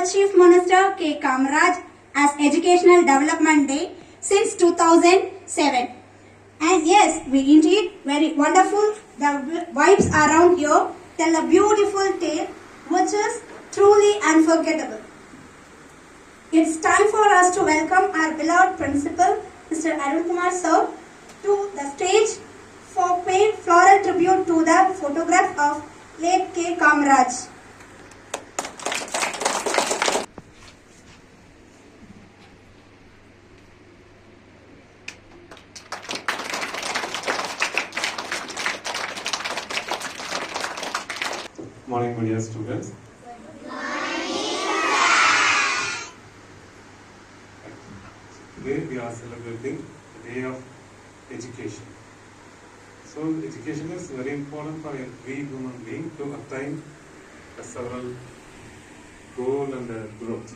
our Chief Minister K. Kamaraj as Educational Development Day since 2007. And yes, we indeed very wonderful. The vibes around here tell a beautiful tale which is truly unforgettable. It's time for us to welcome our beloved principal, Mr. Arun Kumar Sir, to the stage for paying floral tribute to the photograph of late K. Kamaraj. Morning, my dear students. Today we are celebrating the day of education. So education is very important for every human being to attain several goal and growth.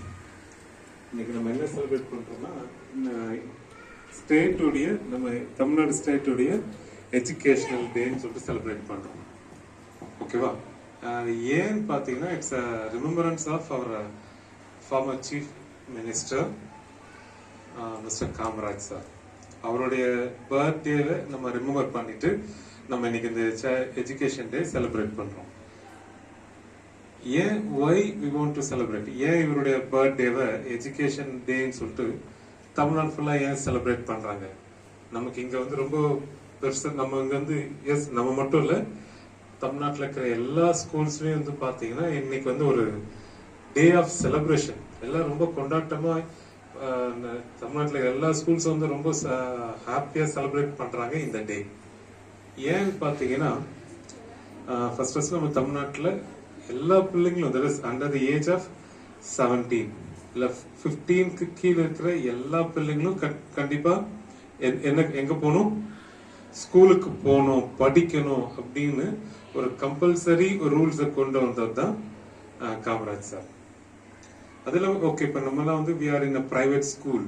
இன்னைக்கு நம்ம என்ன celebrate பண்றோம்னா ஸ்டேட்டுடைய நம்ம Tamil Nadu ஸ்டேட்டுடைய educational டேன்னு சொல்லிட்டு celebrate பண்றோம். ஓகேவா? ஏன்னு பார்த்தீங்கன்னா it's a remembrance of our former chief minister mister Kamaraj sir. அவருடைய பர்த்டேவை நம்ம ரிமெம்பர் பண்ணிட்டு நம்ம இன்னைக்கு இந்த எஜுகேஷன் டே செலிப்ரேட் பண்றோம். ஏன் why we want to celebrate, ஏன் இவருடைய பர்த்டேவை எஜுகேஷன் டேன்னு சொல்லிட்டு தமிழ்நாடு ஃபுல்லா ஏன் செலிப்ரேட் பண்றாங்க? நமக்கு இங்க வந்து ரொம்ப பெருசா நம்ம இங்க வந்து எஸ் நம்ம மட்டும் இல்லை, தமிழ்நாட்டில் இருக்கிற எல்லா ஸ்கூல்ஸ்லயும் வந்து பாத்தீங்கன்னா இன்னைக்கு வந்து ஒரு டே ஆஃப் செலிப்ரேஷன், எல்லாம் ரொம்ப கொண்டாட்டமா தமிழ்நாட்டில் எல்லா ஸ்கூல்ஸும் வந்து ரொம்ப ஹாப்பியா செலிப்ரேட் பண்றாங்க இந்த டே. ஏன்னு பாத்தீங்கன்னா ஃபர்ஸ்ட் நம்ம தமிழ்நாட்டில் எல்லா பிள்ளைங்களும் அண்டர் தி ஏஜ் ஆஃப் 17 இல்ல 15க்கு கீழே இருக்கிற எல்லா பிள்ளைங்களும் கண்டிப்பா எங்க போகணும், ஸ்கூலுக்கு போகணும், படிக்கணும் அப்படின்னு ஒரு கம்பல்சரி ரூல்ஸை கொண்டு வந்தது தான் காமராஜ் சார். அதுல ஓகே, இப்ப நம்மலாம் வந்து we are in a private school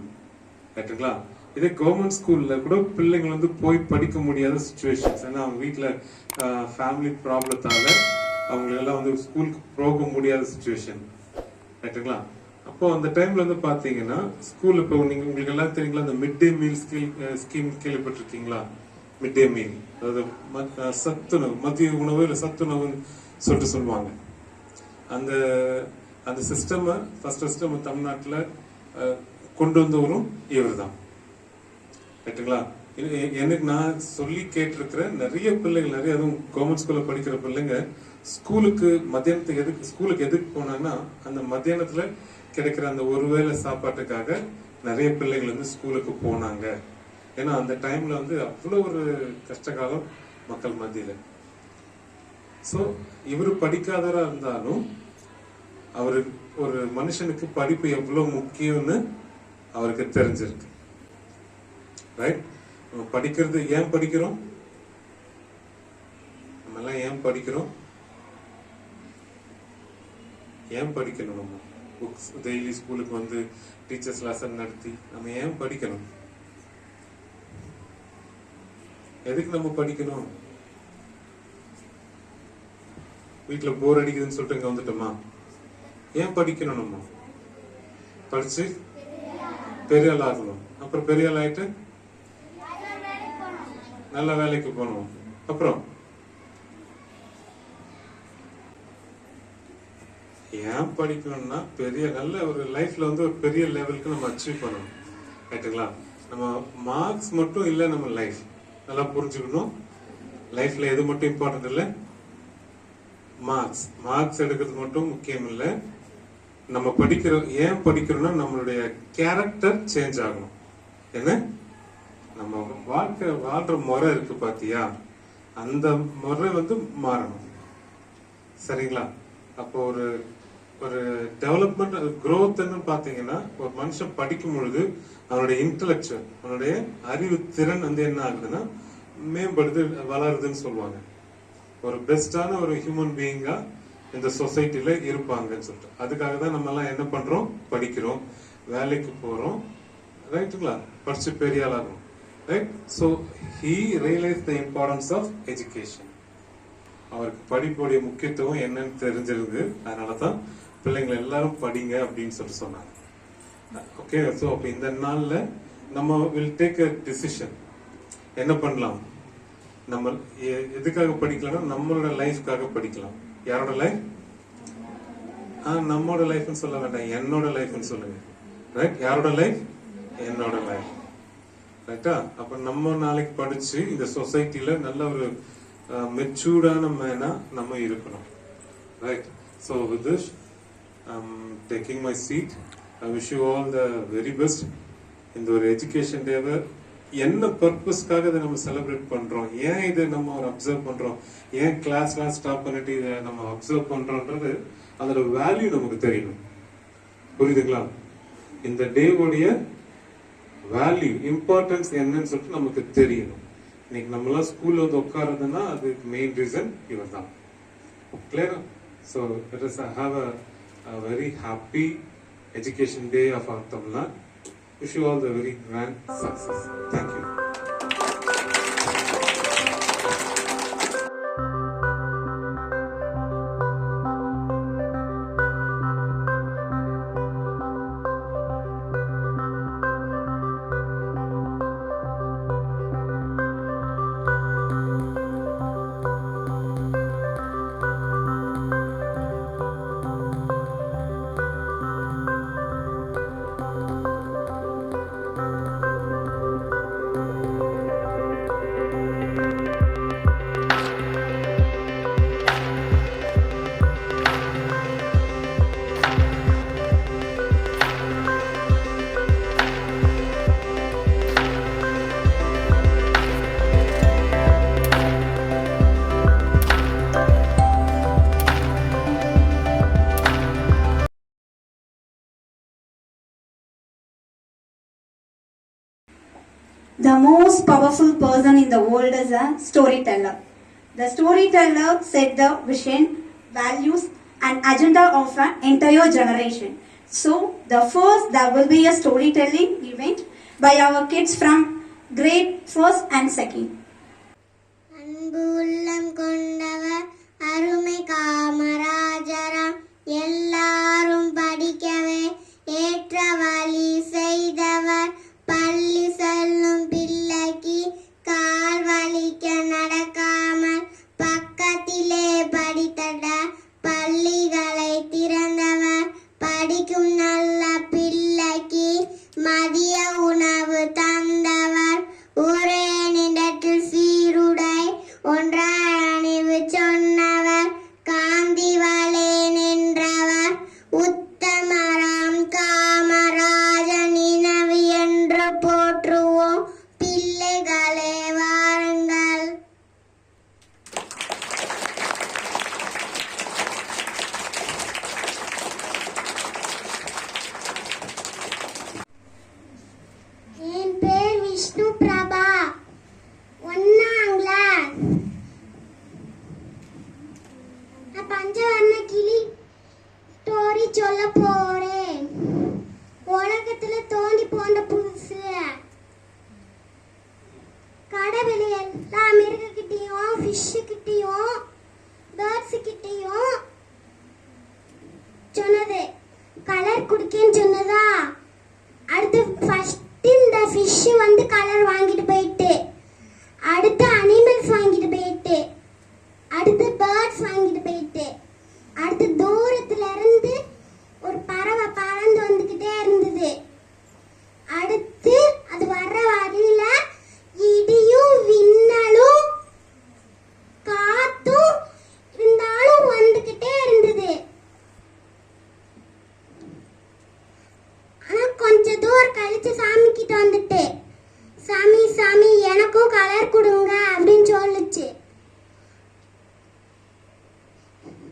ரைட்டுங்களா. இதே கவர்மெண்ட் ஸ்கூல்ல கூட பிள்ளைங்க வந்து போய் படிக்க முடியாத சுச்சுவேஷன்ஸ், ஏன்னா அவங்க வீட்டுல ஃபேமிலி ப்ராப்ளத்தால அவங்களெல்லாம் வந்து ஸ்கூலுக்கு போக முடியாத சுச்சுவேஷன் ரைட்டுங்களா. அப்போ அந்த டைம்ல வந்து பாத்தீங்கன்னா ஸ்கூல் இப்போ நீங்க உங்களுக்கு எல்லாம் தெரியுங்களா, அந்த மிட் டே மீல் ஸ்கீம் கேள்விப்பட்டிருக்கீங்களா? மிட் டே மீல், அதாவது சத்துணவு, மதிய உணவு இல்லை சத்துணவுன்னு சொல்லிட்டு சொல்லுவாங்க. அந்த அந்த சிஸ்டம் ஃபர்ஸ்ட் நம்ம தமிழ்நாட்டில் கொண்டு வந்தவரும் இவர் தான் ரைட்டுங்களா. எனக்கு நான் சொல்லி கேட்டிருக்கிற நிறைய பிள்ளைங்க, நிறைய அதுவும் கவர்மெண்ட் ஸ்கூல்ல படிக்கிற பிள்ளைங்க ஸ்கூலுக்கு மத்தியானத்துக்கு எதுக்கு போனாங்கன்னா அந்த மத்தியானத்துல கிடைக்கிற அந்த ஒருவேளை சாப்பாட்டுக்காக நிறைய பிள்ளைகள் வந்து ஸ்கூலுக்கு போனாங்க. ஏன்னா அந்த டைம்ல வந்து அவ்வளவு ஒரு கஷ்டகாலம் மக்கள் மத்தியில. சோ இவரு படிக்காதவரா இருந்தாலும் அவரு ஒரு மனுஷனுக்கு படிப்பு எவ்வளவு முக்கியம்னு அவருக்கு தெரிஞ்சிருக்கு. ரைட்? நம்ம படிக்கிறது ஏன் படிக்கிறோம், நம்ம எல்லாம் ஏன் படிக்கிறோம், ஏன் படிக்கணும்? நம்ம புக்ஸ் டெய்லி ஸ்கூலுக்கு வந்து டீச்சர்ஸ் லெசன் நடத்தி நம்ம ஏன் படிக்கணும்? எதுக்கு நம்ம படிக்கணும்? வீட்டுல போர் அடிக்குதுன்னு சொல்லிட்டு இங்க வந்துட்டோமா? ஏன் படிக்கணும்? நம்ம படிச்சு பெரிய ஆள் ஆகணும், அப்புறம் பெரிய ஆள் ஆயிட்டு நல்ல வேலைக்கு போகணும். அப்புறம் ஏன் படிக்கணும்னா பெரிய நல்ல ஒரு லைஃப்ல வந்து ஒரு பெரிய லெவலுக்கு நம்ம அச்சீவ் பண்ணணும் ரைட்டுங்களா. நம்ம மார்க்ஸ் மட்டும் இல்லை, நம்ம லைஃப் நல்லா புரிஞ்சுக்கணும். லைஃப்ல எது மட்டும் இம்பார்ட்டன்ட் இல்லை, மார்க்ஸ் எடுக்கிறது மட்டும் முக்கியம் இல்லை. நம்ம படிக்கிறோம், ஏன் படிக்கிறோம்னா நம்மளுடைய கேரக்டர் சேஞ்ச் ஆகணும். என்ன, நம்ம வாழ்ற முறை இருக்கு பாத்தியா, அந்த முறை வந்து மாறணும். சரிங்களா? அப்போ ஒரு டெவலப்மெண்ட் growthன்னு பாத்தீங்கன்னா ஒரு மனுஷன் படிக்கும் பொழுது அவனுடைய இன்டெலெக்சுவல், அவனுடைய அறிவு திறன் வந்து என்ன ஆகுதுன்னா மேம்படுது, வளருதுன்னு சொல்லுவாங்க. ஒரு பெஸ்டான ஒரு ஹியூமன் பீயிங்கா இந்த சொசைட்டில இருப்பாங்கன்னு சொல்லிட்டு அதுக்காக தான் நம்ம எல்லாம் என்ன பண்றோம், படிக்கிறோம், வேலைக்கு போறோம் ரைட்டுங்களா, படிச்சு பெரிய ஆளாகும் right. So he realise the importance of education. அவருக்கு படிப்புடைய முக்கியத்துவம் என்னன்னு தெரிஞ்சிருக்கு. அதனாலதான் பிள்ளைங்களை எல்லாரும் படிங்க அப்படின்னு சொன்னாங்க. ஓகே, ஸோ அப்போ இந்த நாள்ல நம்ம வில் டேக் அ டிசிஷன். என்ன பண்ணலாம்? நம்ம எதுக்காக படிக்கலாம்னா நம்மளோட லைஃப்காக படிக்கலாம். யாரோட லைஃப்? நம்மளோட லைஃப்னு சொல்ல வேண்டாம், என்னோட லைஃப்னு சொல்லுங்க. ரைட்? யாரோட லைஃப்? என்னோட லைஃப். ரைட்டா? அப்ப நம்ம நாளைக்கு படிச்சு இந்த சொசைட்டில நல்ல ஒரு மெச்சூர்டான மேனா நம்ம இருக்கணும். Right? So with this taking my seat, I wish you all the very best. இந்த ஒரு எஜுகேஷன் டேவை என்ன பர்பஸ்க்காக இதை நம்ம செலிப்ரேட் பண்றோம், ஏன் இதை நம்ம ஒரு அப்சர்வ் பண்றோம், ஏன் கிளாஸ்லாம் ஸ்டாப் பண்ணிட்டு இதை நம்ம அப்சர்வ் பண்றோம்ன்றது அதோட வேல்யூ நமக்கு தெரியணும். புரியுதுங்களா? இந்த டேவோடைய வேல்யூ, இம்பார்ட்டன்ஸ் என்னன்னு சொல்லிட்டு நமக்கு தெரியணும். இன்னைக்கு நம்மளாம் ஸ்கூல்ல வந்து உட்காருதுன்னா அதுக்கு மெயின் ரீசன் இவர் தான். கிளியரா? So let us have a very happy education day of our Tamil Nadu. Wish you all the very grand success. Thank you. The most powerful person in the world is a storyteller. The storyteller set the vision, values, and agenda of an entire generation. So, there will be a storytelling event by our kids from grade 1st and 2nd. அன்பு உள்ளம் கொண்டவர் அருமை காமராஜராம், எல்லாரும் படிக்கவே ஏற்ற வழி செய்தவர், பள்ளி செல்லும் பிள்ளைக்கு கால் வலிக்க நடக்காமல் பக்கத்திலே படித்தட பள்ளிகளை திறந்தவர், படிக்கும் நல்ல பிள்ளைக்கு மதிய உணவு தந்தவர், ஒரே நிலத்தில் சீருடை ஒன்றாய் அணிவு சொன்னவர், காந்தி வலே நின்றவர், உத்தமராம் காமராஜன் நினைவு என்று போற்றுவோம், பிள்ளைகளே வாருங்கள். என் பேர் விஷ்ணு பிரபா, ஒன்னாம் கிளாஸ். நான் பஞ்சவர்ண கிளி ஸ்டோரி சொல்ல போறேன். உலகத்துல தோண்டி போன்ற புதுசு கடவுள் எல்லா மிருகக்கிட்டையும், ஃபிஷ்ஷு கிட்டையும், பேர்ட்ஸு கிட்டையும் சொன்னது கலர் குடிக்கன்னு சொன்னதா. அடுத்து ஃபர்ஸ்ட் இந்த ஃபிஷ் வந்து கலர் வாங்கிட்டு போயிட்டு, அடுத்து அனிமல்ஸ் வாங்கிட்டு போயிட்டு, அடுத்து பேர்ட்ஸ் வாங்கிட்டு போயிட்டு, அடுத்து தூரத்துல இருந்து ஒரு பறவை பறந்து வந்துகிட்டே இருந்தது. அடுத்து அது வர்ற வழியில இடியும் விண்ணலும் காத்தும் இருந்தாலும் வந்துகிட்டே இருந்தது. ஆனா கொஞ்ச தூரம் கழிச்சு சாமி கிட்ட வந்துட்டு, சாமி சாமி எனக்கும் கலர் கொடுங்க அப்படின்னு சொல்லுச்சு.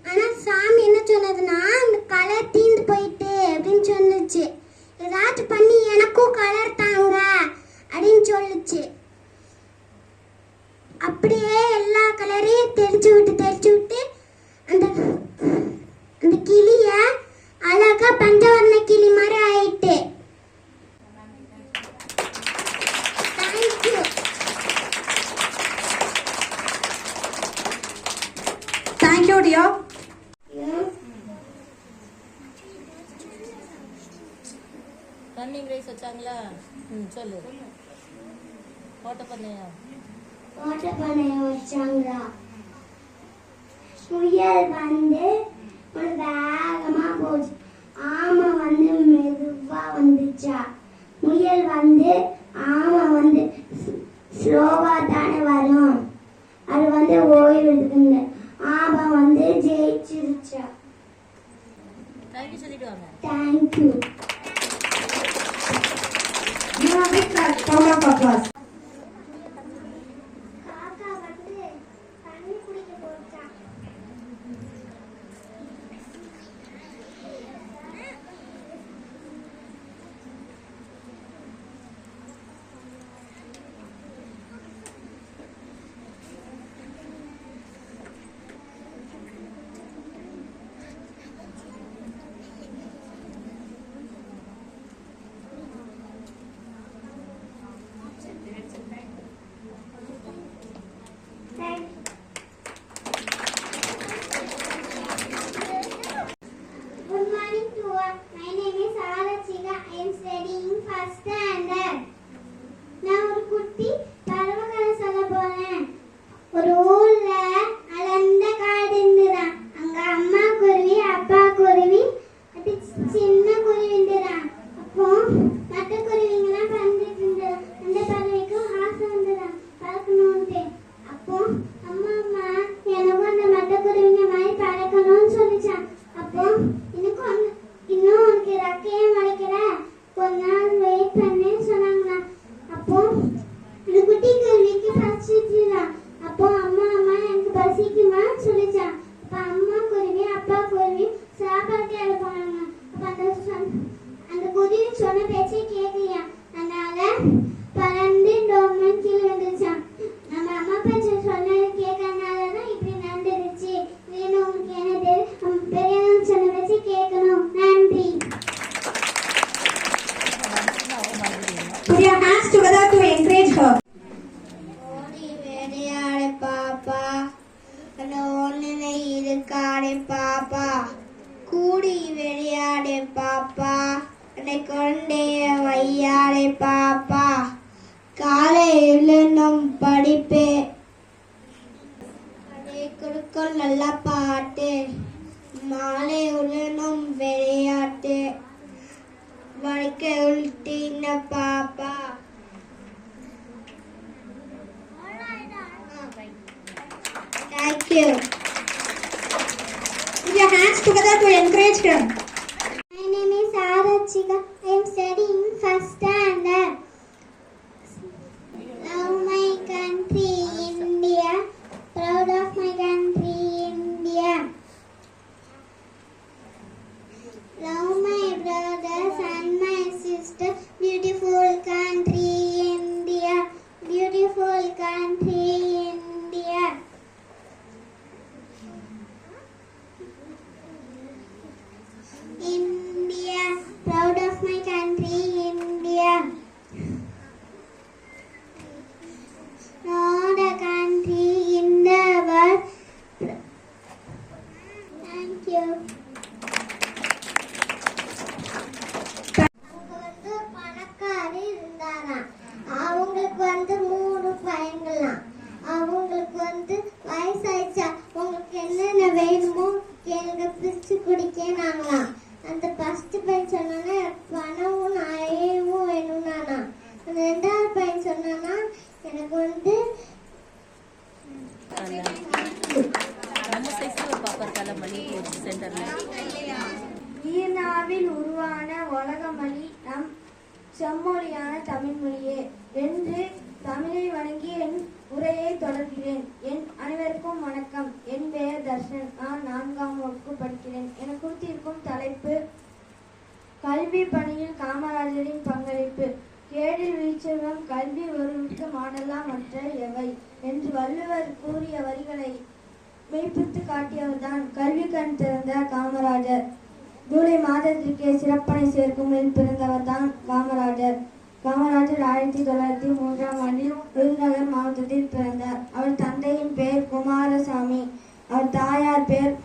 ஆனா சாமி என்ன சொன்னதுன்னா, அந்த கலர் தீந்து போயிட்டு அப்படின்னு சொன்னுச்சு. ஏதாச்சும் பண்ணி எனக்கும் கலர் தாங்க அப்படின்னு சொல்லுச்சு. அப்படியே எல்லா கலரையும் தெரிச்சு விட்டு அந்த அந்த கிளிய அழகா பஞ்சவர்ண கிளி மாதிரி ஆயிட்டு. Thank you. Thank you, dear. Running race வச்சாங்களா? சொல்லு. ஓட்டப்பந்தயம் வச்சாங்களா? முயல் வந்து ஒரு வேகமா போச்சு, ஆமை வந்து மெதுவா வந்துச்சா? முயல் வந்து ஆமை வந்து ஸ்லோவா தானே வரும், அது வந்து ஓய்வு எடுக்குங்க. ஆமை வந்து ஜெயிச்சிருச்சா? தேங்க்யூ சொல்லிட்டு வாங்க. Thank you. You are big round of applause. காக்கா வந்து தண்ணி குடிக்க போச்சா? Good morning to all. My name is Arachika. I am studying first standard. நான் ஒரு குட்டி பறவை கதை சொல்ல போறேன். ஒரு ஊர்ல அடர்ந்த காடு இருந்துதான். அங்க அம்மா குருவி, அப்பா குருவி, அது சின்ன குருவி இருந்துதான். அப்போ மற்ற குருவிங்கெல்லாம் பறந்துட்டு இருந்தது. அந்த பறவைக்கும் ஆசை வந்ததான் பறக்கணும்ட்டு. அப்போ அம்மா எனக்கும் அந்த மற்ற குருவிங்க மாதிரி பறக்கணும்னு சொல்லிச்சான். அப்போ இன்னும் உனக்கு ரெக்கையே முளைக்கல, கொஞ்ச நாள் வெயிட் பண்ணேன்னு சொன்னாங்களாம். அப்போ அந்த குட்டி குருவிக்கு பசிச்சுதான். அப்போ அம்மா எனக்கு பசிக்குமான்னு சொல்லிச்சான். அப்ப அம்மா குருவி அப்பா குருவி சாப்பாடு தேட போனாங்க. அப்ப அந்த குருவி சொன்ன பேச்சை கேட்கலையா, அதனால பறந்து டோமன் கீழே வந்துருச்சான். நம்ம அம்மா பேச்சை சொன்னது கேட்கறதுனாலதான் இப்படி நடந்துருச்சு. வேணும் உங்களுக்கு என்ன தெரியும், பெரியவங்க சொன்ன பேச்சை கேட்கணும். நன்றி. Put your hands together to encourage her. ஓடி விளையாடு பாப்பா, அந்த ஒன்னினை இருக்காடு பாப்பா, கூடி விளையாடு பாப்பா, என்னை கொண்டே வையாடு பாப்பா, காலையில் நம் படிப்பே அதை கொடுக்கும் நல்ல பாட்டு, மாலை உலனும் விளையாட்டு, வழக்க உள்டின பாப்பா. Thank you. Put your hands together to encourage her. My name is Arachika. I am studying first standard. Love my country, India. Proud of my country, India. Love my brothers and my sister. Beautiful country, India. Beautiful country, India. India, proud of my country, India. Not a country in the world. Thank you. பணக்காரி இருந்தாராம். அவங்களுக்கு 3 பையங்களாம். அவங்களுக்கு வயசாயிடுச்சா, உங்களுக்கு என்னென்ன வேணுமோ கேளுங்க, பிரிச்சு குடிக்கனாங்களாம். அந்த first பையன் சொன்னானா எனக்கு பணமும் நிறையவும் வேணும்னானா. அந்த 2வது பையன் சொன்னானா எனக்கு நம்ம சைஸ்ல ஒரு பாப்பா இருக்கால மளிகை சென்டர்ல. ஈனாவில் உருவான உலகமொழி நம் செம்மொழியான தமிழ் மொழியே என்று தமிழை வணங்கி என் உரையை தொடர்கிறேன். என் அனைவருக்கும் வணக்கம். என் பெயர் தர்ஷன். நான் 4ஆம் வகுப்பு படிக்கிறேன். எனக்கு கொடுத்திருக்கும் தலைப்பு கல்வி பணியில் காமராஜரின் பங்களிப்பு. கேடில் வீழ்ச்செல்வம் கல்வி ஒருவருக்கு மாடலாம் மற்ற எவை என்று வள்ளுவர் கூறிய வரிகளை மெய்ப்பித்து காட்டியவர்தான் கல்வி கண் திறந்த காமராஜர். ஜூலை மாதத்திற்கே சிறப்பனை சேர்க்கும் பிறந்தவர் தான் காமராஜர். காமராஜர் 1903ஆம் ஆண்டில் விருதுநகர் மாவட்டத்தில் பிறந்தார். அவர் தந்தையின் பெயர் குமாரசாமி, அவர் தாயார் பெயர்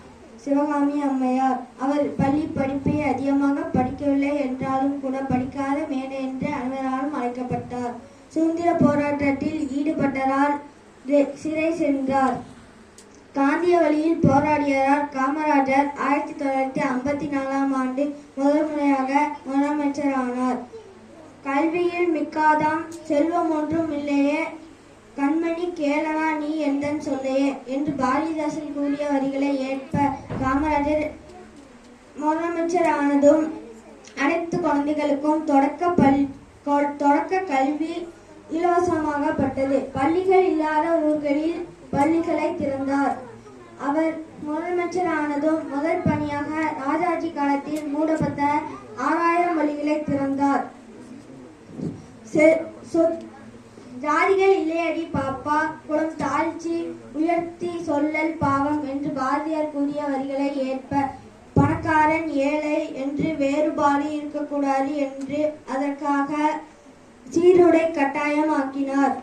சிவகாமி அம்மையார். அவர் பள்ளி படிப்பை அதிகமாக படிக்க படிக்கவில்லை என்றாலும் கூட படிக்காத மேடை என்று அனைவராலும் அழைக்கப்பட்டார். சுதந்திர போராட்டத்தில் ஈடுபட்டதால் சிறை சென்றார். காந்திய வழியில் போராடியதால் காமராஜர் 1954ஆம் ஆண்டு முதல் முறையாக முதலமைச்சர் ஆனார். கல்வியில் மிக்காதாம் செல்வம் ஒன்றும் இல்லையே, கண்மணி கேளவா நீ எந்தன் சொல்லையே என்று பாரதிதாசன் கூறிய வரிகளை ஏற்ப காமராஜர் முதலமைச்சர் ஆனதும் அனைத்து குழந்தைகளுக்கும் தொடக்க கல்வி இலவசமாகப்பட்டது. பள்ளிகள் இல்லாத ஊர்களில் பள்ளிகளை திறந்தார். அவர் முதலமைச்சர் ஆனதும் முதல் பணியாக ராஜாஜி காலத்தில் மூடப்பட்ட 6000 பள்ளிகளை திறந்தார். ஜாதிகள் இல்லையடி பாப்பா, குளம் தாழ்ச்சி உயர்த்தி சொல்லல் பாவம் என்று பாரதியார் கூறிய வரிகளை ஏற்ப பணக்காரன் ஏழை என்று வேறுபாடு இருக்கக்கூடாது என்று அதற்காக சீருடை கட்டாயமாக்கினார்.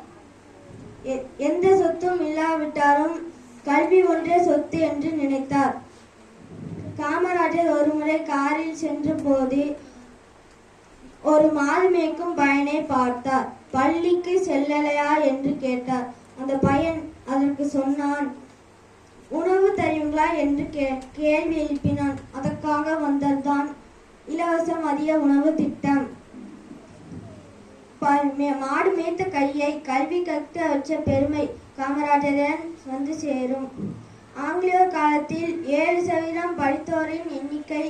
எந்த சொத்தும் இல்லாவிட்டாலும் கல்வி ஒன்றே சொத்து என்று நினைத்தார். காமராஜர் ஒருமுறை காரில் சென்ற போது ஒரு மாடு மேய்க்கும் பையனை பார்த்தார். பள்ளிக்கு செல்லலையா என்று கேட்டார். அந்த பையன் அதற்கு சொன்னான். உணவு தருவீங்களா என்று கேள்வி எழுப்பினான். அதற்காக வந்ததுதான் இலவச மதிய உணவு திட்டம். மாடு மேய்த்த கையை கல்வி கற்க வச்ச பெருமை காமராஜரிடம் வந்து சேரும். ஆங்கிலேயர் காலத்தில் 7% படித்தோரின் எண்ணிக்கை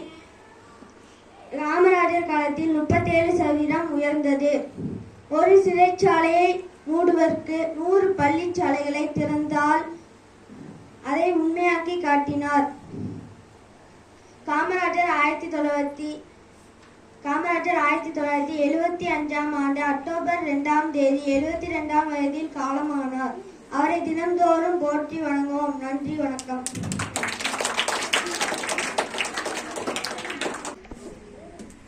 காமராஜர் காலத்தில் 37% உயர்ந்தது. ஒரு சிறைச்சாலையை மூடுவதற்கு 100 பள்ளிச்சாலைகளை திறந்தால் அதை உண்மையாக்கி காட்டினார். காமராஜர் 1975ஆம் ஆண்டு அக்டோபர் 2ஆம் தேதி 72ஆம் வயதில் காலமானார். அவரை தினந்தோறும் போற்றி வணங்குவோம். நன்றி, வணக்கம்.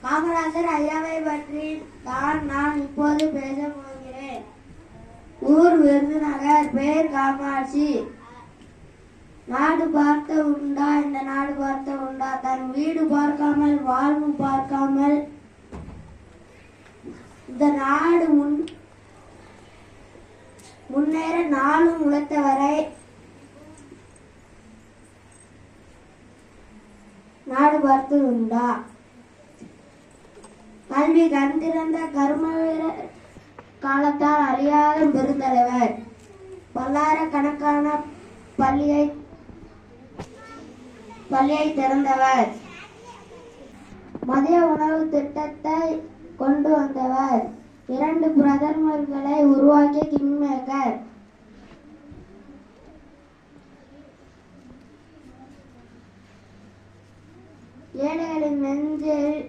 காமராஜர் ஐயாவை பற்றி நான் இப்போது பேச போகிறேன். ஊர் விருதுநகர், பேர் காமாட்சி. நாடு பார்த்த உண்டா, இந்த நாடு பார்த்த உண்டா, தன் வீடு பார்க்காமல் வாழ்வு பார்க்காமல் இந்த நாடு முன்னேற நாளும் உழைத்தவரை நாடு பார்த்து உண்டா. கல்வி கண்டிருந்த கர்மவீர காலத்தால் அறியாத பெருந்தலைவர். பல்லாயிரக்கணக்கான பள்ளியை திறந்தவர். மதிய உணவு திட்டத்தை கொண்டு வந்தவர். 2 பிரதமர்களை உருவாக்கிய கிங்மேக்கர். ஏழைகளின் நெஞ்சில்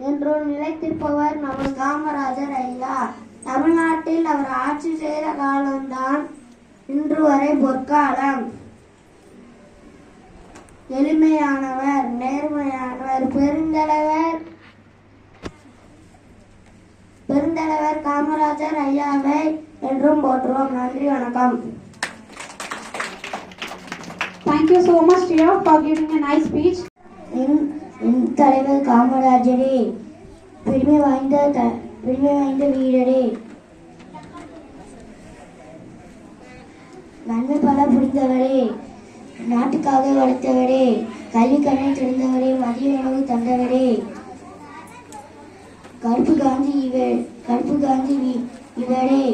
என்றும் நிலைத்திருப்பவர் நமது காமராஜர் ஐயா. தமிழ்நாட்டில் அவர் ஆட்சி செய்த காலம்தான் இன்று வரை பொற்காலம். எளிமையானவர், நேர்மையானவர், பெருந்தலைவர் காமராஜர் ஐயாவை என்றும் போற்றுவோம். நன்றி, வணக்கம். Thank you so much, dear, for giving a nice speech. என் தலைவர் காமராஜரே, பெருமை வாய்ந்த வீரரே, நன்மை பல புரிந்தவரே, நாட்டுக்காக வளர்த்தவரே, கல்வி கண்ணை திறந்தவரே, மதிய உணவு தந்தவரே, கருப்பு காந்தி இவரே,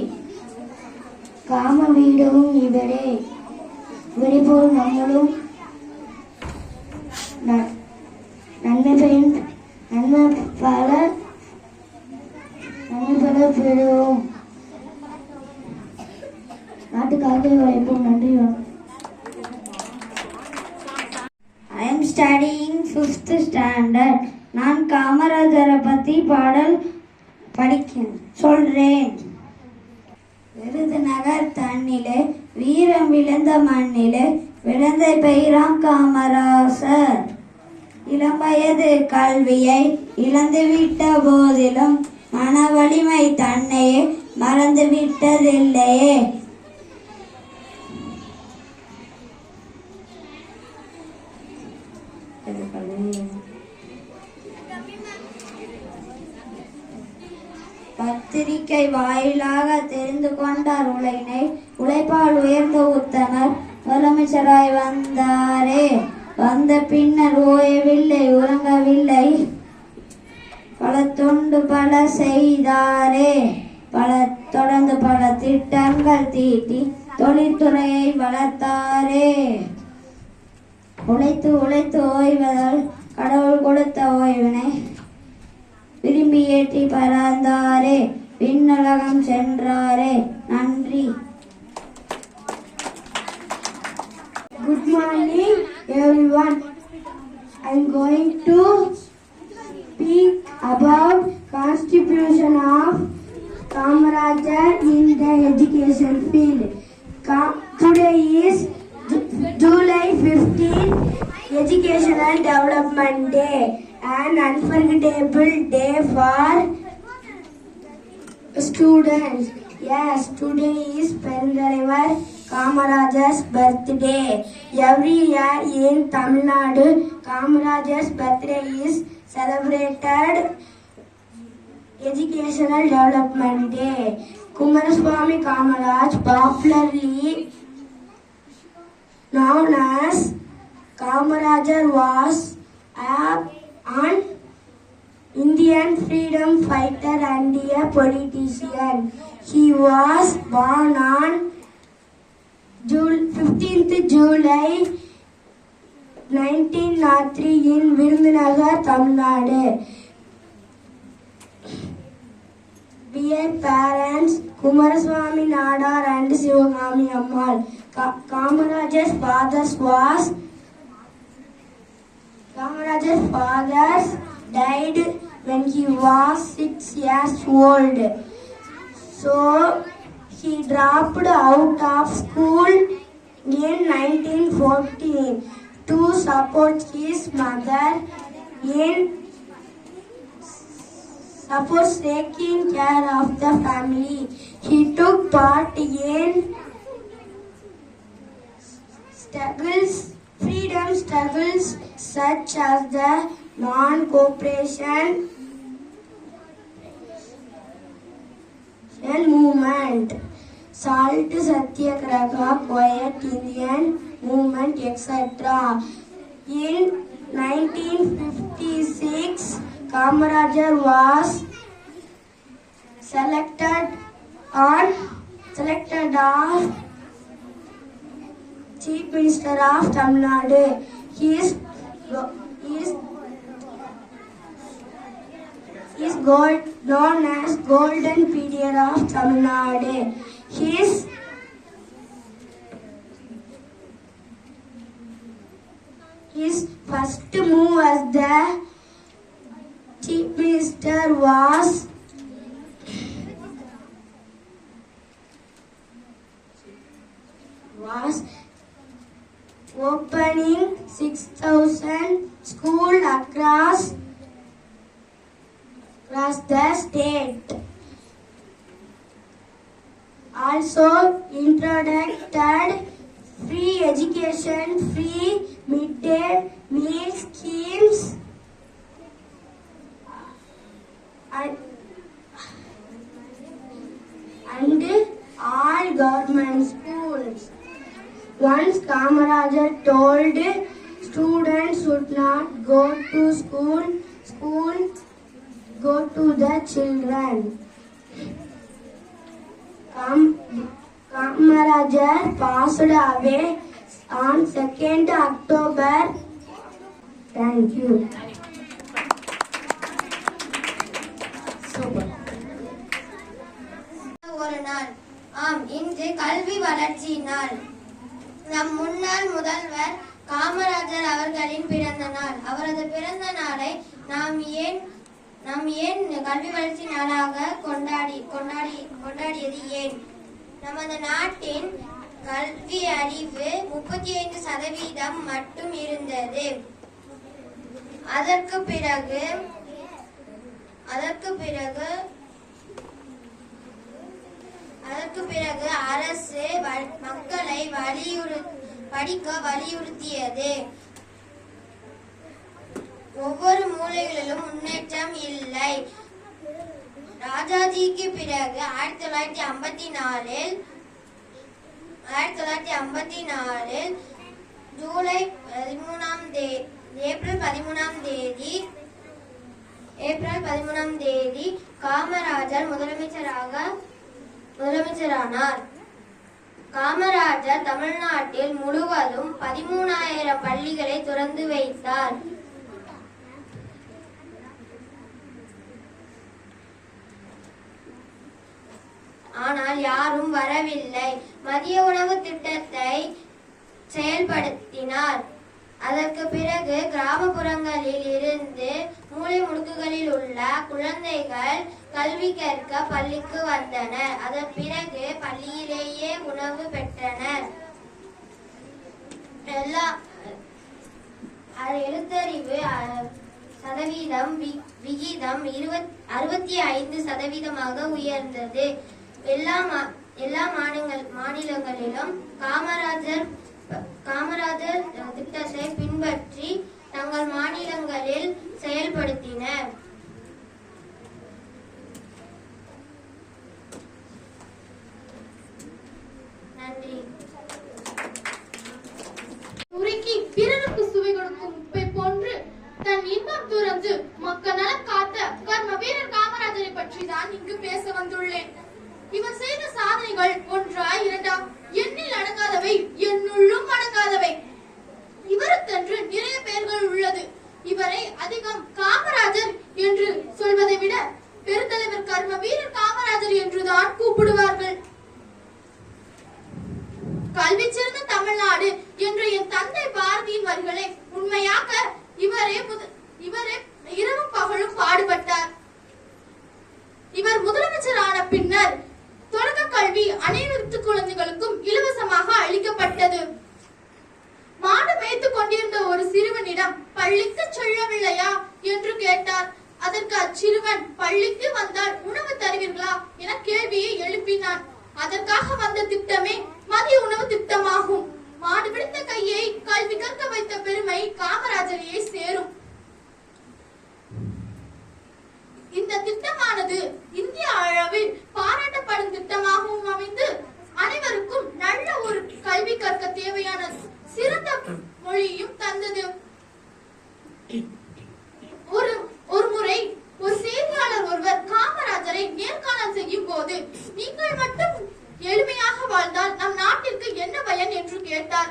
காம வீடவும் இவரே. இவரை போல் நம்மளும் நன்மை பல பெறுவோம். நாட்டுக்காக உழைப்போம். நன்றி. I am studying 5th standard. நான் காமராஜரை பத்தி பாடல் சொல்றேன். விருதுநகர் தண்ணிலே வீரம் விழுந்த மண்ணிலே விழுந்த பெயராம் காமராசர். இளம் வயது கல்வியை இழந்துவிட்ட போதிலும் மன வலிமை தன்னையே மறந்து விட்டதில்லையே. கவிதை வாயிலாக தெரிந்து கொண்டார் உலகினை. உழைப்பால் உயர்ந்த உத்தமர் முதலமைச்சராய் வந்தாரே. வந்த பின்னர் ஓயவில்லை, உறங்கவில்லை, பல தொண்டு பல செய்தாரே. தொடர்ந்து பல திட்டங்கள் தீட்டி தொழில்துறையை வளர்த்தாரே. உழைத்து உழைத்து ஓய்வதால் கடவுள் கொடுத்த ஓய்வினை விரும்பி ஏற்றி பறந்தாரே. விண்ணுலகம் சென்றாரே. நன்றி. Good morning everyone. I am going to speak about contribution of Kamarajar in the education field. Today is July 15, Educational Development Day, an unforgettable day for students. Yes, today is Perundalaivar Kamarajar's birthday. Every year in Tamil Nadu, Kamarajar's birthday is celebrated Educational Development Day. Kumaraswamy Kamaraj, popularly known as Kamarajar, was an Indian freedom fighter and a politician. He was born on 15th July 1903 in Virudhunagar, Tamil Nadu. Dear parents, Kumaraswamy Nadar and Sivagami Ammal, Kamarajar's father died when he was 6 years old. So he dropped out of school in 1914 to support his mother in taking care of the family. He took part in freedom struggles such as the non-cooperation movement, Salt Satyagraha, Quiet Indian movement, etc. In 1956, Kamarajar was selected as Chief Minister of Tamil Nadu. He is known as Golden Period of Tamil Nadu. His first move as the Chief Minister was opening 6,000 schools across the state. Also introduced free education, free midday meal schemes, and all government schools. Once Kamarajar told students should not go to school, go to the children. Kamarajar passed away on 2nd October. Thank you. Super. ஒரு நாள். ஆம், இன்று கல்வி வளர்ச்சி நாள். நம் முன்னாள் முதல்வர் காமராஜர் அவர்களின் பிறந்த நாள். அவரது பிறந்த நாளை நாம் ஏன் கல்வி வளர்ச்சி நாளாக கொண்டாடியது ஏன்? நமது நாட்டின் கல்வி அறிவு 35% மட்டும் இருந்தது. அதற்கு பிறகு அரசு மக்களை படிக்க வலியுறுத்தியது. ஒவ்வொரு மூலைகளிலும் முன்னேற்றம் இல்லை. ராஜாஜிக்கு பிறகு 1954 ஏப்ரல் 13ஆம் தேதி காமராஜர் முதலமைச்சரானார். காமராஜர் தமிழ்நாட்டில் முழுவதும் 13,000 பள்ளிகளை திறந்து வைத்தார். ஆனால் யாரும் வரவில்லை. மதிய உணவு திட்டத்தை செயல்படுத்தினார். அதற்கு பிறகு கிராமப்புறங்களில் இருந்து மூலை முடுக்குகளில் உள்ள குழந்தைகள் கல்வி கற்க பள்ளிக்கு வந்தனர். அதன் பிறகு பள்ளியிலேயே உணவு பெற்றனர். எழுத்தறிவு விகிதம் 65% உயர்ந்தது. எல்லா மாநிலங்களிலும் காமராஜர் திட்டத்தை பின்பற்றி தங்கள் மாநிலங்களில் செயல்படுத்தினர். நன்றி. உருக்கி பிறருக்கு சுவை கொடுக்கும் உப்பை போன்று தன் இன்பம் துறந்து மக்கள் நலம் காத்த கர்ம வீரர் காமராஜரை பற்றி தான் இங்கு பேச வந்துள்ளேன். இவர் செய்த சாதனைகள் ஒன்றா இரண்டா, எண்ணில் அடங்காதவை, என்னுள்ளும் அடங்காதவை. இவருக்கென்று நிறைய பெயர்கள் உள்ளது. இவரை அதிகம் காமராஜர் என்று சொல்வதை விட பெருந்தலைவர் கர்ம வீரர் காமராஜர் என்றுதான் கூப்பிடுவார்கள். கல்வி சிறந்த தமிழ்நாடு என்ற என் தந்தை பாரதியின் வரிகளை உண்மையாக இவரே இரவும் பகலும் பாடுபட்டார். இவர் முதலமைச்சரான பின்னர் தொடக்க கல்வி அனைத்து குழந்தைகளுக்கும் இலவசமாக அளிக்கப்பட்டது. மாடு மேய்த்துக் கொண்டிருந்த ஒரு சிறுவனிடம் பள்ளிக்கு செல்லவில்லையா என்று கேட்டார். அதற்கு அச்சிறுவன் பள்ளிக்கு வந்தால் உணவு தருவீர்களா என கேள்வியை எழுப்பினான். அதற்காக வந்த திட்டமே மதிய உணவு திட்டமாகும். மாடு பிடித்த கையை கல்வி கற்க வைத்த பெருமை காமராஜரையே சேரும். இந்த திட்டமானது இந்திய அளவில் பாராட்டப்படும் திட்டமாகவும் அமைந்து அனைவருக்கும் நல்ல ஒரு கல்வி கற்க தேவையான சிறந்த மொழியையும் தந்தது. ஒரு முறை ஒரு செய்தியாளர் ஒருவர் காமராஜரை நேர்காணல் செய்யும் போது, நீங்கள் மட்டும் எளிமையாக வாழ்ந்தால் நம் நாட்டிற்கு என்ன பயன் என்று கேட்டார்.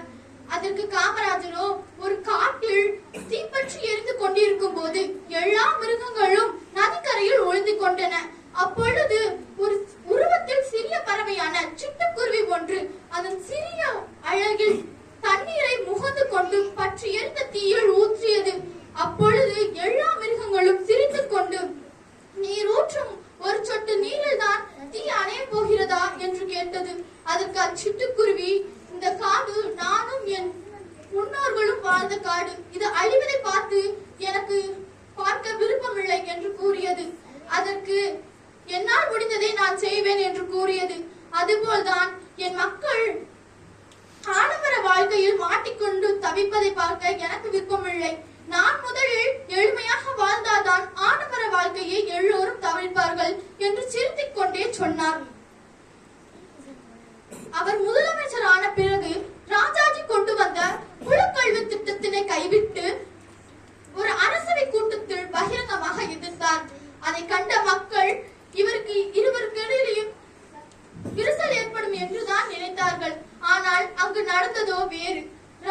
அதற்கு காமராஜரோ, ஒரு காட்டில் தீப்பற்றி எரிந்து கொண்டிருக்கும் போது எல்லா மிருகங்களும் நதிக்கரையில் ஒளிந்து கொண்டன. அப்பொழுது ஒரு உருவத்தில் சிறிய பறவையான சிட்டுக்குருவி ஒன்று அதன் சிறிய அழகில் தண்ணீரை முகந்து கொண்டு பற்றி எரிந்த தீயில் ஊற்றியது. அப்பொழுது எல்லா மிருகங்களும் சிரித்துக் கொண்டு, நீர் ஊற்றும் ஒரு சொட்டு நீரில் தான் தீ அணைய போகிறதா என்று கேட்டது. அதற்கு அச்சிட்டுக்குருவி, இந்த காடு நானும் என் முன்னோர்களும் வாழ்ந்த காடு, இது அழிவதை பார்த்து எனக்கு பார்க்க விருப்பமில்லை என்று கூறியது. அதற்கு என்னால் முடிந்ததை நான் செய்வேன் என்று கூறியது. அதுபோல்தான் என் மக்கள் ஆடம்பர வாழ்க்கையில் மாட்டிக்கொண்டு தவிப்பதை பார்க்க எனக்கு விருப்பமில்லை. நான் முதலில் எளிமையாக வாழ்ந்தால்தான் ஆடம்பர வாழ்க்கையை எல்லோரும் தவிர்ப்பார்கள் என்று சிரித்துக் கொண்டே சொன்னார். அவர் முதலமைச்சர் ஆன பிறகு ராஜாஜி கொண்டு வந்த குலக்கல்வி திட்டத்தினை கைவிட்டு ஒரு அரசவை கூட்டத்தில் பகிரங்கமாக எதிர்த்தார். அதை கண்ட மக்கள் இருவருக்கு இடையிலும் விரிசல் ஏற்படும் என்றுதான் நினைத்தார்கள். ஆனால் அங்கு நடந்ததோ வேறு.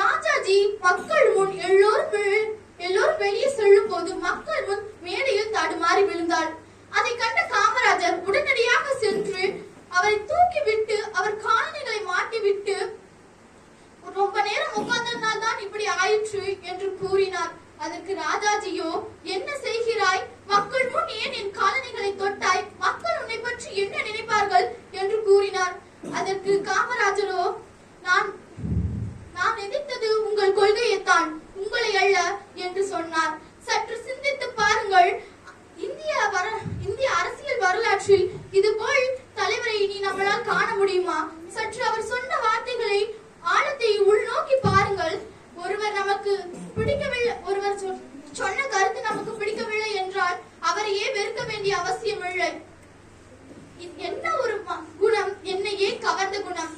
ராஜாஜி மக்கள் முன் எல்லோரும் வெளியே செல்லும் போது மக்கள் முன் மேடையில் தடுமாறி விழுந்தார். அதை கண்ட காமராஜர் உடனடியாக சென்று அவரை தூக்கிவிட்டு அவர் காலணிகளை மாட்டிவிட்டு, ரொம்ப நேரம் உட்கார்ந்ததால் தான் இப்படி ஆயிற்று என்று கூறினார். அதற்கு ராஜாஜியோ, என்ன செய்கிறாய்? மக்கள் முன் ஏன் என் காலணிகளை தொட்டாய்? மக்கள் உன்னை பற்றி என்ன நினைப்பார்கள் என்று கூறினார். அதற்கு காமராஜரோ, நான் எதிர்த்தது உங்கள் கொள்கையைத்தான், உங்களை அல்ல என்று சொன்னார். சற்று சிந்தித்து பாருங்கள். இந்திய அரசியல் வரலாற்றில் இதுபோல் தலைவரை இனி நம்மளால் காண முடியுமா? சற்று அவர் சொன்ன வார்த்தைகளை ஆழத்தை உள்நோக்கி பாருங்கள். ஒருவர் நமக்கு பிடிக்கவில்லை, ஒருவர் சொன்ன கருத்து நமக்கு பிடிக்கவில்லை என்றால் அவரையே வெறுக்க வேண்டிய அவசியம் இல்லை. என்ன ஒரு குணம் என்னையே கவர்ந்த குணம்.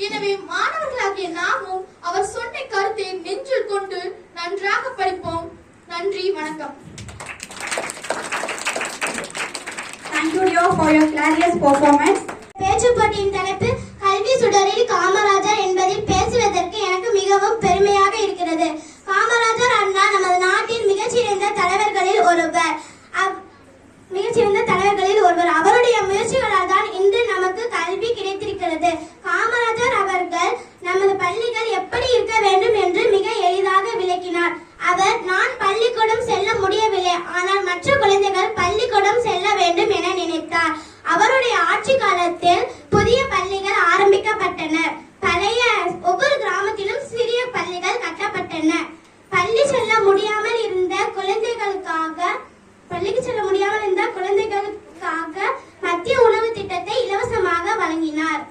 எனவே மாணவர்களாகிய நாமும் அவர் சொன்ன கருத்தை நெஞ்சில் கொண்டு நன்றாக படிப்போம். நன்றி, வணக்கம். Thank you Leo for your glorious performance. பேச்சு போட்டியின் தலைப்பு கல்வி சுடரில் காமராஜர் என்பதில் பேசுவதற்கு எனக்கு மிகவும் பெருமையாக இருக்கிறது. காமராஜர் அண்ணா நமது நாட்டின் மிகச்சிறந்த தலைவர்களில் ஒருவர். அவருடைய முயற்சிகளால் தான் இன்று நமக்கு கல்வி கிடைத்திருக்கிறது. காமராஜர் அவர்கள் நமது பள்ளிகள் எப்படி இருக்க வேண்டும் என்று மிக எளிதாக விளக்கினார். அவர், நான் பள்ளிக்கூடம் செல்ல முடியவில்லை, ஆனால் மற்ற குழந்தைகள் பள்ளிக்கூடம் செல்ல வேண்டும் என நினைத்தார். அவருடைய ஆட்சி காலத்தில் புதிய பள்ளிகள் ஆரம்பிக்கப்பட்டன. பழைய ஒவ்வொரு கிராமத்திலும் சிறிய பள்ளிகள் கட்டப்பட்டன. பள்ளிக்கு செல்ல முடியாமல் இருந்த குழந்தைகளுக்காக மத்திய உணவு திட்டத்தை இலவசமாக வழங்கினார்.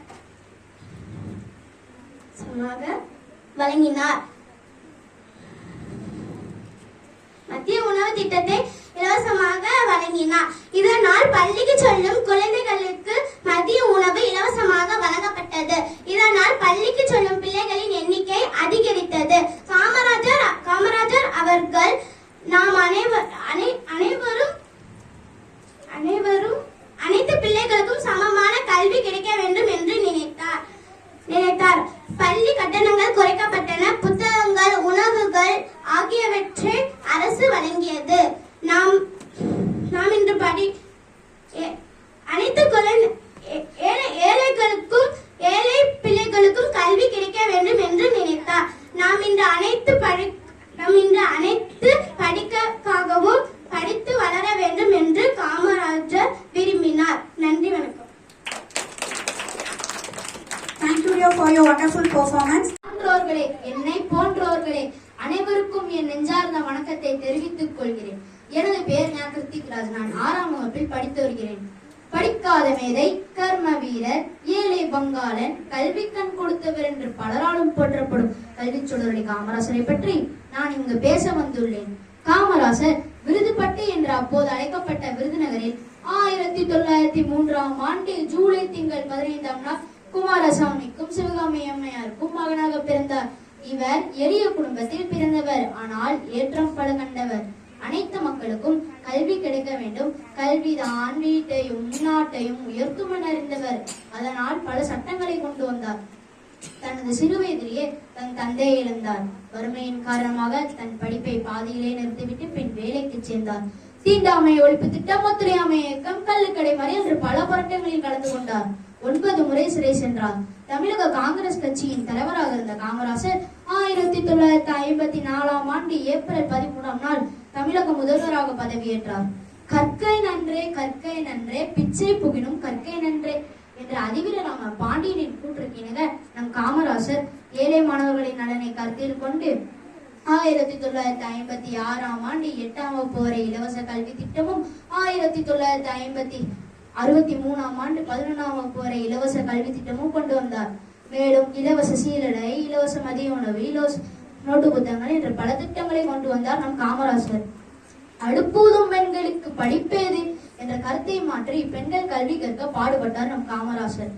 மத்திய உணவு திட்டத்தை இலவசமாக வழங்கினார். இதனால் பள்ளிக்கு செல்லும் குழந்தைகளுக்கு மதிய உணவு இலவசமாக வழங்கப்பட்டது. இதனால் பள்ளிக்கு செல்லும் பிள்ளைகளின் எண்ணிக்கை அதிகரித்தது. காமராஜர் அவர்கள் நாம் அனைத்து பிள்ளைகளுக்கும் சமமான கல்வி கிடைக்க வேண்டும் என்று நினைத்தார். பள்ளி கட்டணங்கள் குறைக்கப்பட்டன. புத்தகங்கள், உணவுகள் ஆகியவற்றை அரசு வழங்கியது. நாம் இன்று அனைத்து ஏழை பிள்ளைகளுக்கும் கல்வி கிடைக்க வேண்டும் என்று நினைத்தார். நாம் இன்று அனைத்து படிக்கக்காகவும் படித்து வளர வேண்டும் என்று காமராஜர் விரும்பினார். நன்றி, வணக்கம். Thank you Leo for your wonderful performance. என்னை போன்றோர்களே அனைவருக்கும் என் நெஞ்சார்ந்த வணக்கத்தை தெரிவித்துக் கொள்கிறேன். எனது பெயர் கிருத்திக்ராஜ். நான் 6ஆம் வகுப்பில் படித்து வருகிறேன். படிக்காத மேதை, கர்ம வீரர், ஏழை பங்காளன், கல்வி கண் கொடுத்தவர் என்று பலராலும் போற்றப்படும் கல்வி சுடரொலி காமராசரை பற்றி நான் இங்கு பேச வந்துள்ளேன். காமராசர் விருதுப்பட்டு என்று அப்போது அழைக்கப்பட்ட விருதுநகரில் 1903ஆம் ஆண்டு ஜூலை திங்கள் 15ஆம் நாள் குமாரசாமிக்கும் சிவகாமி அம்மையாருக்கும் மகனாக பிறந்தார். இவர் எளிய குடும்பத்தில் பிறந்தவர், ஆனால் ஏற்றம் பல கண்டவர். அனைத்து மக்களுக்கும் கல்வி கிடைக்க வேண்டும், கல்விதான் வீட்டையும் நாட்டையும் உயர்த்தும் என அறிந்தவர். அதனால் பல சட்டங்களை கொண்டு வந்தார். தனது சிறு வயதிலேயே தன் தந்தையை இழந்தார். வறுமையின் காரணமாக தன் படிப்பை பாதியிலே நிறுத்திவிட்டு பின் வேலைக்கு சேர்ந்தார். தீண்டாமை ஒழிப்பு திட்டம், ஒத்துழையாமை இயக்கம், கள்ளுக்கடை மறி என்று பல போராட்டங்களில் கலந்து கொண்டார். 9 முறை சிறை சென்றார். தமிழக காங்கிரஸ் கட்சியின் தலைவராக இருந்த காமராசர் 1954ஆம் ஆண்டு ஏப்ரல் 13ஆம் நாள் தமிழக முதல்வராக பதவியேற்றார். கற்கை நன்றே, கற்கை நன்றே, பிச்சை புகினும் கற்கை நன்றே என்ற அதிவீரரான பாண்டியனின் கூற்றுக்கிணங்க நம் காமராசர் ஏழை மாணவர்களின் நலனை கருத்தில் கொண்டு 1956ஆம் ஆண்டு 8ஆம் வகுப்பு வரை இலவச கல்வி திட்டமும் 1963ஆம் ஆண்டு 11ஆம் வகுப்பு வரை இலவச கல்வி திட்டமும் கொண்டு வந்தார். மேலும் இலவச சீருடை, இலவச மதிய உணவு, இலவச நோட்டு புத்தகங்கள் என்ற பல திட்டங்களை கொண்டு வந்தார் நம் காமராசர். அடுப்பூதும் பெண்களுக்கு படிப்பேது என்ற கருத்தை மாற்றி பெண்கள் கல்வி கற்க பாடுபட்டார் நம் காமராசர்.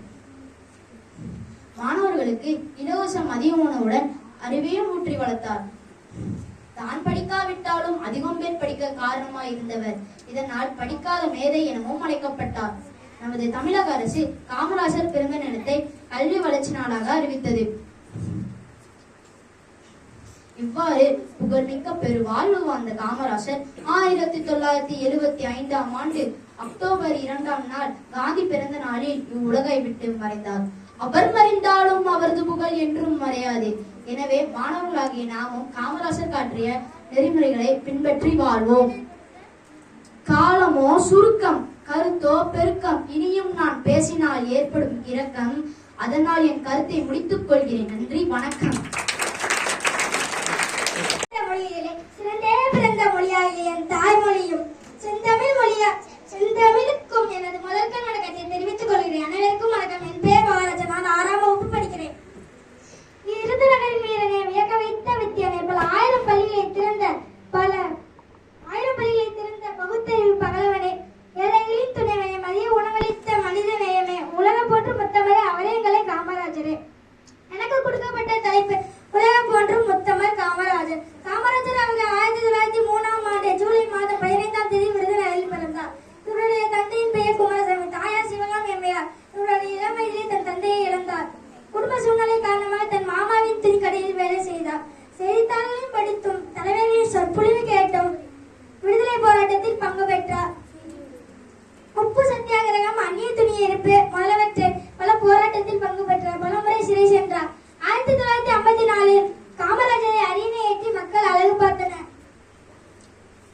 மாணவர்களுக்கு இலவச மதிய உணவுடன் அறிவையும் ஊற்றி வளர்த்தார். தான் படிக்காவிட்டாலும் அதிகம் பேர் படிக்க காரணமாய் இருந்தவர். இதனால் படிக்காத மேதை எனவும் அழைக்கப்பட்டார். நமது தமிழக அரசு காமராசர் பிறந்த தினத்தை கல்வி வளர்ச்சி நாளாக அறிவித்தது. இவ்வாறு புகழ்மிக்க பெருவாழ்வு வாழ்ந்த காமராசர் 1975ஆம் ஆண்டு அக்டோபர் 2ஆம் நாள் காந்தி பிறந்த நாளில் இவ்வுலகை விட்டு மறைந்தார். அவர் மறைந்தாலும் அவரது புகழ் என்றும் மறையாது. எனவே மாணவர்களாகிய நாமும் காமராசர் காட்டிய நெறிமுறைகளை பின்பற்றி வாழ்வோம். காலமோ சுருக்கம், கருத்தோ பெருக்கம், இனியும் நான் பேசினால் ஏற்படும் இரக்கம். அதனால் என் கருத்தை முடித்துக் கொள்கிறேன். நன்றி, வணக்கம். சிறந்தே பிறந்த மொழியாகிய என் தாய்மொழியும் செந்தமிழுக்கும் எனது முதல் வணக்கத்தை தெரிவித்துக் கொள்கிறேன். அனைவருக்கும் வணக்கம். என் பேர் மகாராஜன். நான் 6ஆம் வகுப்பு படிக்கிறேன். விருதுநகரின் வீரனை வியக்க வைத்த வித்தியானை பல ஆயிரம் பள்ளிகளை திறந்த பகுத்தறிவு பகலவனே, ஏழைகளின் துணைவனே, மதிய உணவளித்த மனித காமராஜரே. எனக்கு கொடுக்கப்பட்ட தலைப்பு உலகம் போன்றும் முத்தமிழ் காமராஜர். காமராஜர் அவங்க 1903ஆம் ஆண்டு ஜூலை மாதம் 15ஆம் தேதி விருதுநகரில் பிறந்தார். இவருடைய தந்தையின் பெயர் குமாரசாமி, தாயார் சிவகாமி அம்மையார். இவருடைய இளம் வயதிலே தன் தந்தையை இழந்தார். குடும்ப சூழ்நிலை காரணமாக தன் மாமாவின் துணிக்கடையில் வேலை செய்தார். செய்தித்தாள்களையும் படித்தும் தலைவர்களின் சொற்பொழிவு கேட்டும் விடுதலை போராட்டத்தில் பங்கு பெற்றார். உப்பு சத்தியாகிரகம், அந்நிய துணி எரிப்பு முதலவற்றை பல போராட்டத்தில் பங்கு பெற்றார். பலமுறை சிறை சென்றார். 1954 காமராஜரை அரியணை ஏற்றி மக்கள் அழகு பார்த்தனர்.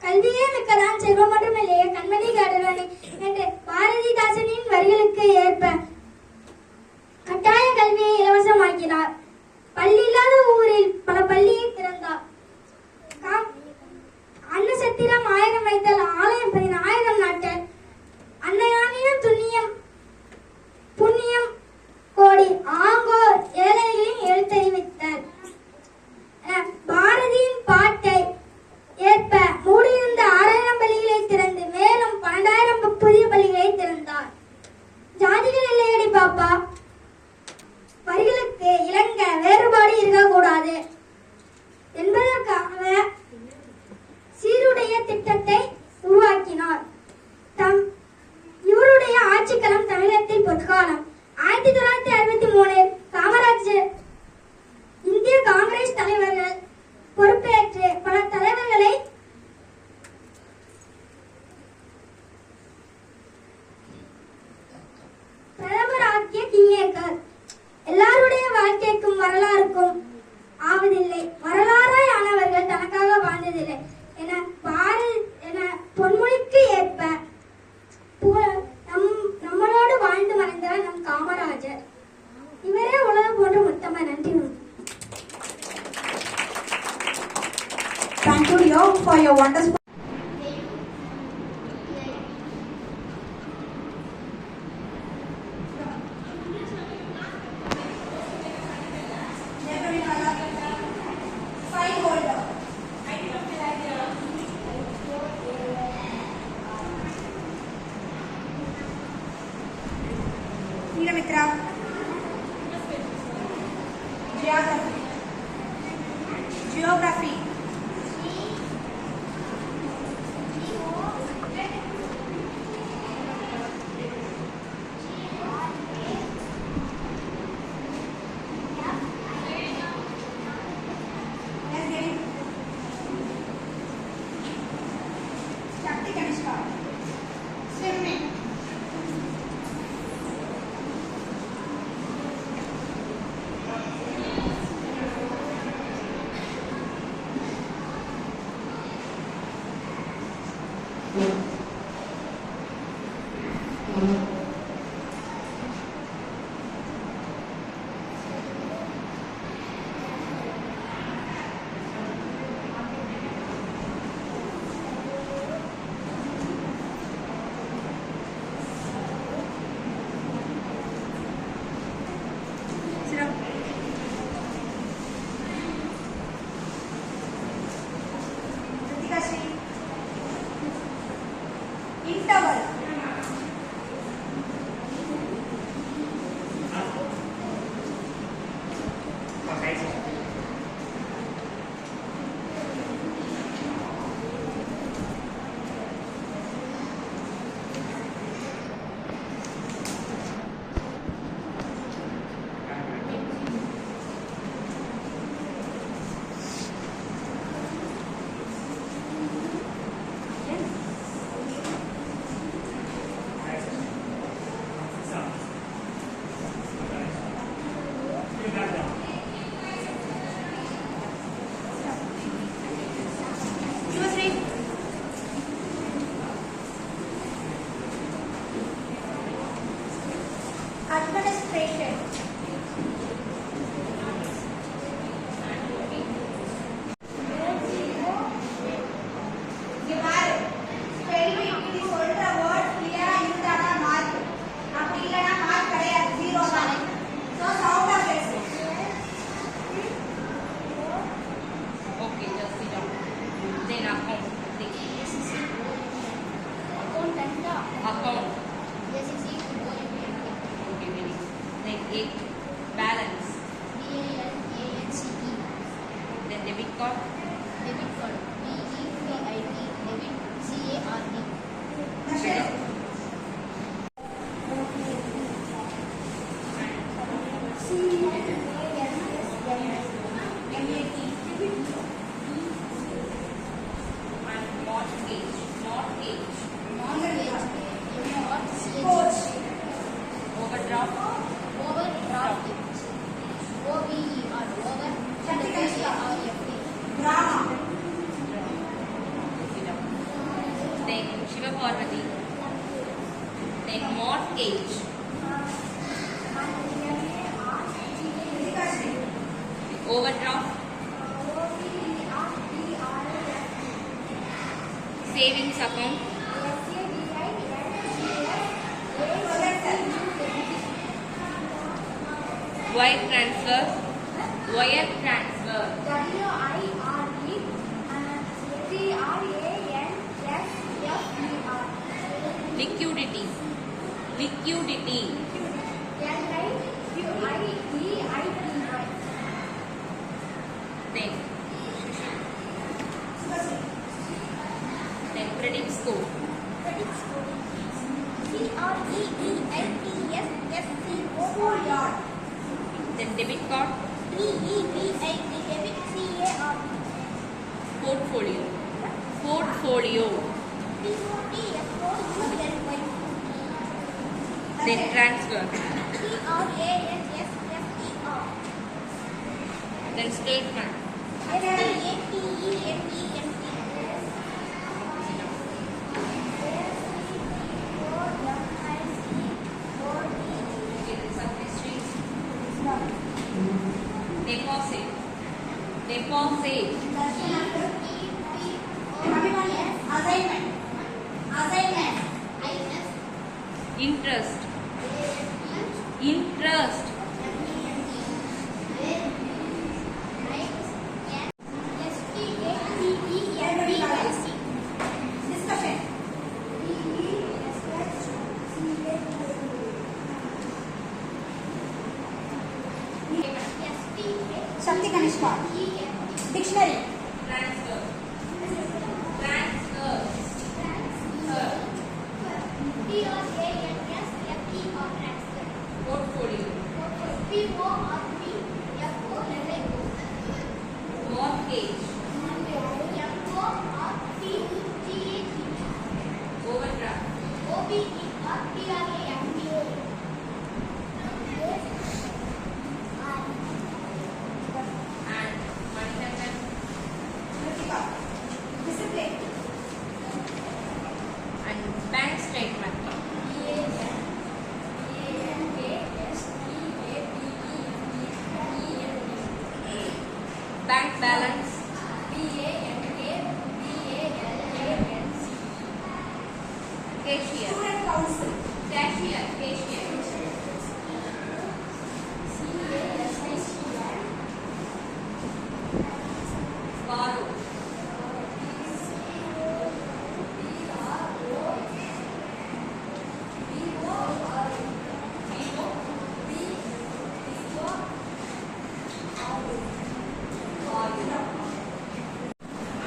கல்வியே மிக்கதான் செல்வம் மட்டும் இல்லையே கண்மணி காடலானே என்று பாரதிதாசனின் வரிகளுக்கு ஏற்ப கட்டாய கல்வியை இலவசமாக்கினார். பள்ளி இல்லாத ஊரில் பல பள்ளியை திறந்தார். அன்னசத்திரம் 1000 வைத்தல், ஆலயம் 10,000 நாட்டல், அன்னையானியம் துண்ணியம் புண்ணியம் கோடி, ஆங்கோர் ஏழைகளின் எழுத்தறிவித்தார். பாரதியின் பாட்டை ஏற்ப மூடியிருந்த 6000 பள்ளிகளை திறந்து மேலும் 12,000 புதிய பள்ளிகளை திறந்தார். ஜாதிகள் இல்லையடி பாப்பா, வரிகளுக்கு இலங்க வேறுபாடு இருக்கக்கூடாது என்பதற்காக சீருடைய திட்டத்தை உருவாக்கினார். இவருடைய ஆட்சிக்களம் தமிழகத்தில் பொற்காலம். 1963 காமராஜர் இந்திய காங்கிரஸ் தலைவர்கள் பொறுப்பேற்று பல தலைவர்களை பிரதமராக்கிய கிங்கேக்கர். எல்லாருடைய வாழ்க்கைக்கும் வரலாறுக்கும் ஆவதில்லை, வரலாறாய் ஆனவர்கள் தனக்காக வாழ்ந்ததில்லை என பொன்மொழிக்கு ஏற்ப நம்மளோடு வாழ்ந்து மறைந்தார் நம் காமராஜர். இவரே உலகம் போன்ற முத்தம. நன்றி. Thank you, Leo, for your wonderful. Mitra. Geography. Swimming. Interval. Administration. Account. Okay, very. Then 8. Balance. BALANCE. Then debit card. Debit card. DEBIT. Debit CARD. And mortgage. Mortgage. Overdraft. Overdraft. OVER. Over. Drama. Then Shiva Parvati. Then mortgage. Overdraft. Savings account. Wire transfer. Wire transfer. Liquidity. Liquidity. Then credit score. Then debit card. Portfolio. Portfolio. Then transfer. Then statement. Deposit. Deposit. Assignment. Assignment. Interest. Interest. Discussion. Shakti Kanishka. Dictionary. Transfer. Transfer. Portfolio. Mortgage. Overdraft. And money movement. Discipline. And bank statement. Bank balance. Cashier. Student council. Cashier. Cashier. Borrow.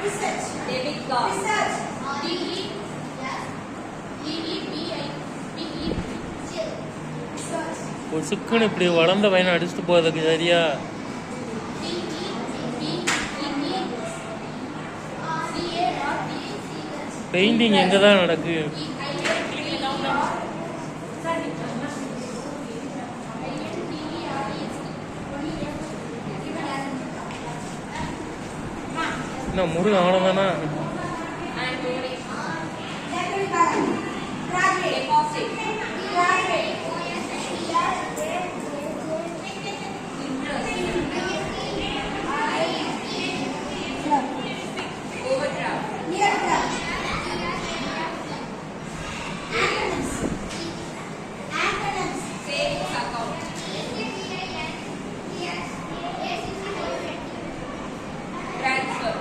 Research. Debit card. Research. பொசுக்குன்னு இப்படி வளர்ந்த பையனை அடிச்சுட்டு போகிறதுக்கு சரியா? Painting எங்கே தான் நடக்கு? என்ன முருகன் அவ்வளோதானா? And donation. Graduate. Deposit. Graduate. Overdraft. Neardraft. Antonyms. Savings account. Transfer.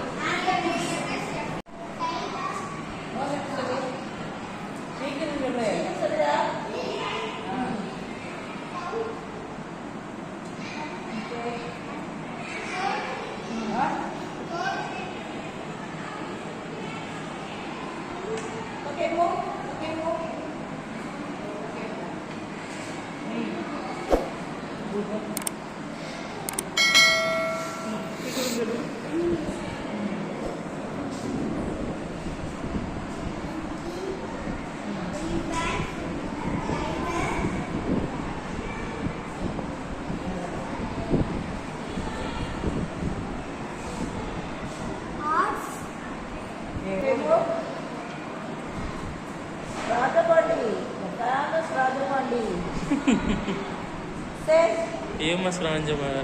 Famous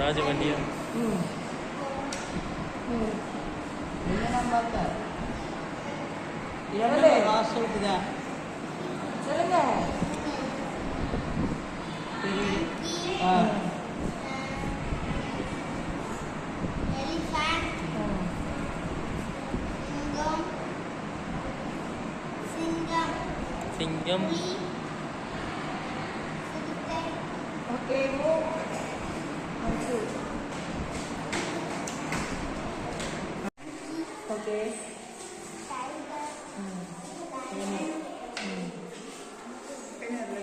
ராஜவண்டியா சொல்லுங்க. elephant, சிங்கம், சிங்கம் சிறுத்தை, okay move. Okay tiger, zebra, deer, giraffe,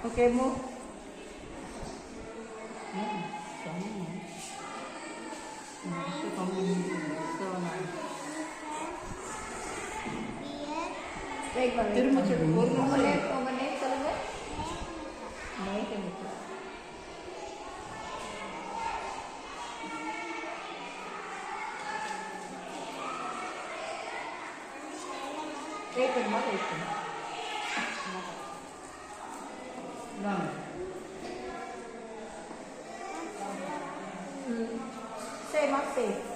okay move. திரும்ப சொல்லுங்க. ஒரு உங்க நேம் சொல்லுங்க. வெயிட் பண்ணுமா வெயிட் பண்ணு. Say, must say.